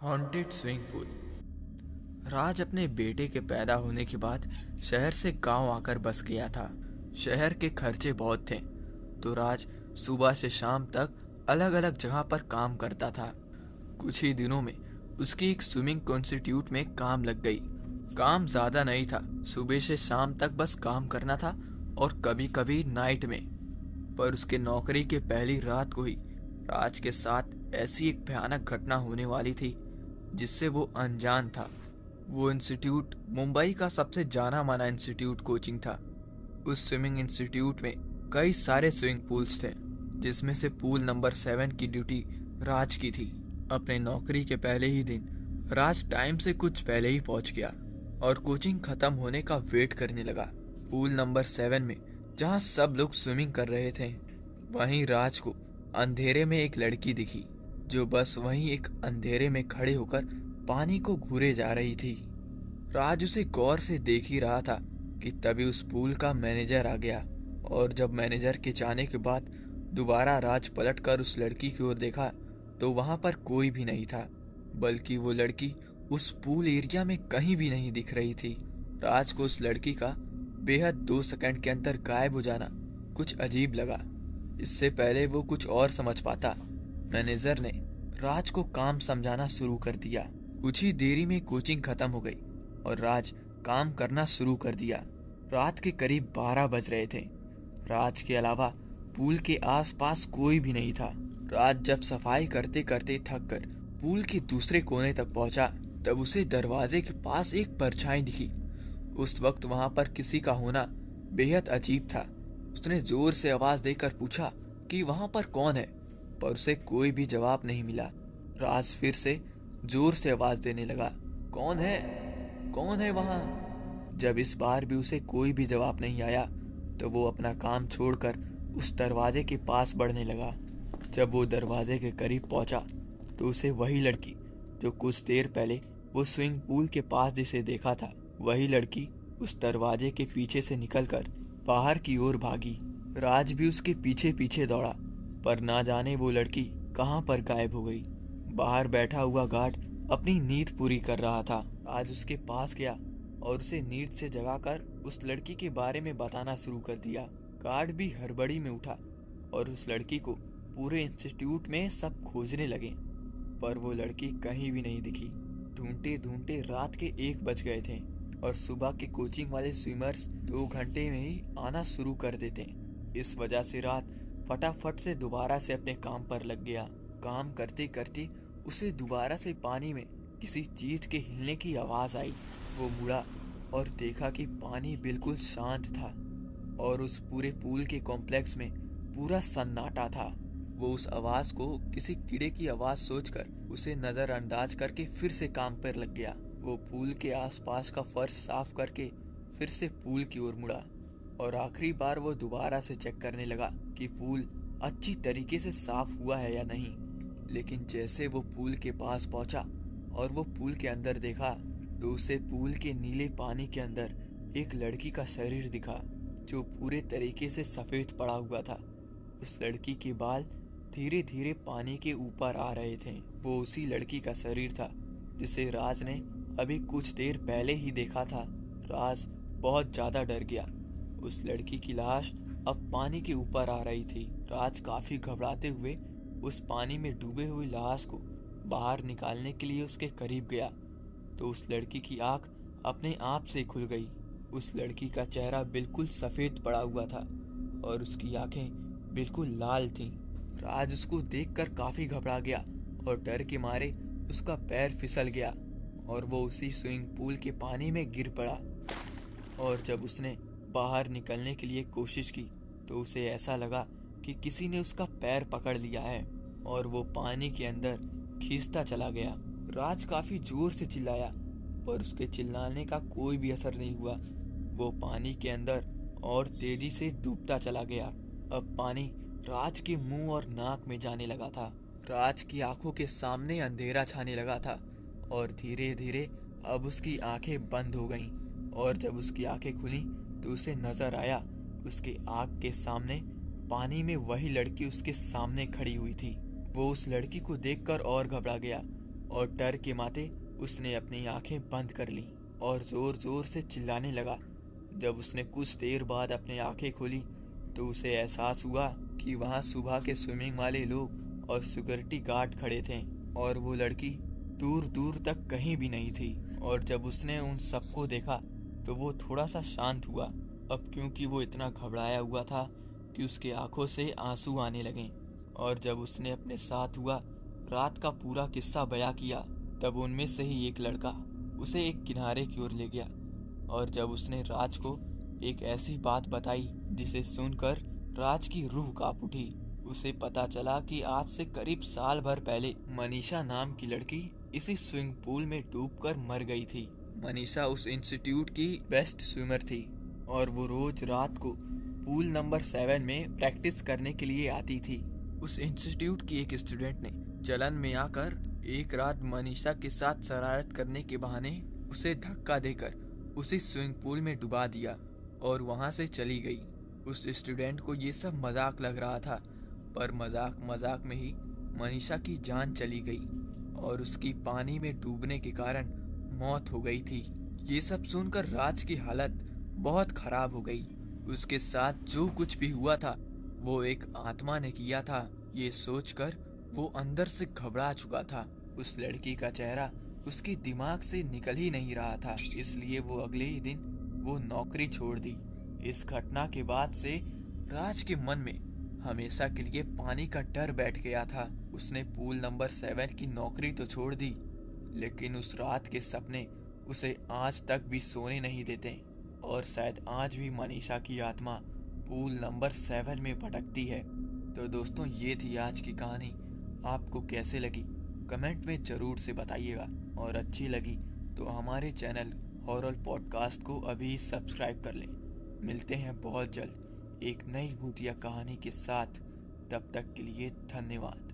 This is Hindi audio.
Haunted swimming pool. राज अपने बेटे के पैदा होने के बाद शहर से गांव आकर बस गया था। शहर के खर्चे बहुत थे, तो राज सुबह से शाम तक अलग अलग जगह पर काम करता था। कुछ ही दिनों में उसकी एक स्विमिंग इंस्टीट्यूट में काम लग गई। काम ज्यादा नहीं था, सुबह से शाम तक बस काम करना था और कभी कभी नाइट में। पर उसके नौकरी के पहली रात को ही राज के साथ ऐसी एक भयानक घटना होने वाली थी जिससे वो अनजान था। वो इंस्टीट्यूट मुंबई का सबसे जाना माना इंस्टीट्यूट कोचिंग था। उस स्विमिंग इंस्टीट्यूट में कई सारे स्विमिंग पूल्स थे, जिसमें से पूल नंबर 7 की ड्यूटी राज की थी। अपने नौकरी के पहले ही दिन राज टाइम से कुछ पहले ही पहुंच गया और कोचिंग खत्म होने का वेट करने लगा। पूल नंबर 7 में जहां सब लोग स्विमिंग कर रहे थे, वहीं राज को अंधेरे में एक लड़की दिखी जो बस वहीं एक अंधेरे में खड़े होकर पानी को घूरे जा रही थी। राज उसे गौर से देख ही रहा था कि तभी उस पूल का मैनेजर आ गया। और जब मैनेजर के जाने के बाद दोबारा राज पलट कर उस लड़की की ओर देखा तो वहां पर कोई भी नहीं था, बल्कि वो लड़की उस पूल एरिया में कहीं भी नहीं दिख रही थी। राज को उस लड़की का बेहद 2 सेकंड के अंदर गायब हो जाना कुछ अजीब लगा। इससे पहले वो कुछ और समझ पाता, मैनेजर ने राज को काम समझाना शुरू कर दिया। कुछ ही देरी में कोचिंग खत्म हो गई और राज काम करना शुरू कर दिया। रात के करीब 12 बज रहे थे। राज के अलावा पूल के आसपास कोई भी नहीं था। राज जब सफाई करते करते थक कर पूल के दूसरे कोने तक पहुंचा, तब उसे दरवाजे के पास एक परछाई दिखी। उस वक्त वहां पर किसी का होना बेहद अजीब था। उसने जोर से आवाज देकर पूछा कि वहां पर कौन है, पर उसे कोई भी जवाब नहीं मिला। राज फिर से जोर से आवाज देने लगा, कौन है, कौन है वहां। जब इस बार भी उसे कोई भी जवाब नहीं आया, तो वो अपना काम छोड़कर उस दरवाजे के पास बढ़ने लगा। जब वो दरवाजे के करीब पहुंचा, तो उसे वही लड़की जो कुछ देर पहले वो स्विमिंग पूल के पास जिसे देखा था, वही लड़की उस दरवाजे के पीछे से निकलकर बाहर की ओर भागी। राज भी उसके पीछे पीछे दौड़ा, पर ना जाने वो लड़की कहां पर गायब हो गई। बाहर बैठा हुआ गार्ड अपनी नींद पूरी कर रहा था। आज उसके पास गया और उसे नींद से जगाकर उस लड़की के बारे में बताना शुरू कर दिया। गार्ड भी हड़बड़ी में उठा और उस लड़की को पूरे इंस्टीट्यूट में सब खोजने लगे, पर वो लड़की कहीं भी नहीं दिखी। ढूंढते ढूंढते रात के 1 बज गए थे और सुबह के कोचिंग वाले स्विमर्स 2 घंटे में ही आना शुरू कर देते। इस वजह से रात फटाफट से दोबारा से अपने काम पर लग गया। काम करते करते उसे दोबारा से पानी में किसी चीज के हिलने की आवाज आई। वो मुड़ा और देखा कि पानी बिल्कुल शांत था और उस पूरे पूल के कॉम्प्लेक्स में पूरा सन्नाटा था। वो उस आवाज को किसी कीड़े की आवाज सोचकर उसे नजरअंदाज करके फिर से काम पर लग गया। वो पूल के आसपास का फर्श साफ करके फिर से पूल की ओर मुड़ा और आखिरी बार वो दोबारा से चेक करने लगा कि पूल अच्छी तरीके से साफ हुआ है या नहीं। लेकिन जैसे वो पूल के पास पहुंचा और वो पूल के अंदर देखा, तो उसे पूल के नीले पानी के अंदर एक लड़की का शरीर दिखा जो पूरे तरीके से सफेद पड़ा हुआ था। उस लड़की के बाल धीरे धीरे पानी के ऊपर आ रहे थे। वो उसी लड़की का शरीर था जिसे राज ने अभी कुछ देर पहले ही देखा था। राज बहुत ज्यादा डर गया। उस लड़की की लाश अब पानी के ऊपर आ रही थी। राज काफी घबराते हुए उस पानी में डूबे हुई लाश को बाहर निकालने के लिए उसके करीब गया, तो उस लड़की की आंख अपने आप से खुल गई। उस लड़की का चेहरा बिल्कुल सफेद पड़ा हुआ था और उसकी आंखें बिल्कुल लाल थीं। राज उसको देखकर काफी घबरा गया और डर के मारे उसका पैर फिसल गया और वो उसी स्विमिंग पूल के पानी में गिर पड़ा। और जब उसने बाहर निकलने के लिए कोशिश की, तो उसे ऐसा लगा कि किसी ने उसका पैर पकड़ लिया है और वो पानी के अंदर खींचता चला गया। राज काफी जोर से चिल्लाया, पर उसके चिल्लाने का कोई भी असर नहीं हुआ। वो पानी के अंदर और तेजी से डूबता चला गया। अब पानी राज के मुंह और नाक में जाने लगा था। राज की आंखों के सामने अंधेरा छाने लगा था और धीरे धीरे अब उसकी आंखें बंद हो गईं। और जब उसकी आंखें खुली, तो उसे नजर आया उसके आंख के सामने पानी में वही लड़की उसके सामने खड़ी हुई थी। वो उस लड़की को देखकर और घबरा गया और डर के मारे उसने अपनी आंखें बंद कर लीं और जोर जोर से चिल्लाने लगा। जब उसने कुछ देर बाद अपनी आंखें खोली तो उसे एहसास हुआ कि वहां सुबह के स्विमिंग वाले लोग और सिक्योरिटी गार्ड खड़े थे और वो लड़की दूर दूर तक कहीं भी नहीं थी। और जब उसने उन सबको देखा तो वो थोड़ा सा शांत हुआ, अब क्योंकि वो इतना घबराया हुआ था कि उसके आंखों से आंसू आने लगे। और जब उसने अपने साथ हुआ रात का पूरा किस्सा बयां किया तब उनमें से ही एक लड़का उसे एक किनारे की ओर ले गया। और जब उसने राज को एक ऐसी बात बताई जिसे सुनकर राज की रूह कांप उठी। उसे पता चला कि आज से करीब साल भर पहले मनीषा नाम की लड़की इसी स्विमिंग पूल में डूबकर मर गई थी। मनीषा उस इंस्टीट्यूट की बेस्ट स्विमर थी और वो रोज रात को पूल नंबर 7 में प्रैक्टिस करने के लिए आती थी। उस इंस्टीट्यूट की एक स्टूडेंट ने जलन में आकर एक रात मनीषा के साथ शरारत करने के बहाने उसे धक्का देकर उसी स्विमिंग पूल में डुबा दिया और वहां से चली गई। उस स्टूडेंट को ये सब मजाक लग रहा था, पर मजाक मजाक में ही मनीषा की जान चली गई और उसकी पानी में डूबने के कारण मौत हो गई थी। ये सब सुनकर राज की हालत बहुत खराब हो गई। उसके साथ जो कुछ भी हुआ था वो एक आत्मा ने किया था, ये सोचकर वो अंदर से घबरा चुका था। उस लड़की का चेहरा उसके दिमाग से निकल ही नहीं रहा था, इसलिए वो अगले ही दिन वो नौकरी छोड़ दी। इस घटना के बाद से राज के मन में हमेशा के लिए पानी का डर बैठ गया था। उसने पूल नंबर 7 की नौकरी तो छोड़ दी, लेकिन उस रात के सपने उसे आज तक भी सोने नहीं देते और शायद आज भी मनीषा की आत्मा पूल नंबर 7 में भटकती है। तो दोस्तों, ये थी आज की कहानी। आपको कैसे लगी कमेंट में ज़रूर से बताइएगा, और अच्छी लगी तो हमारे चैनल हॉरर पॉडकास्ट को अभी सब्सक्राइब कर लें। मिलते हैं बहुत जल्द एक नई भूतिया कहानी के साथ। तब तक के लिए धन्यवाद।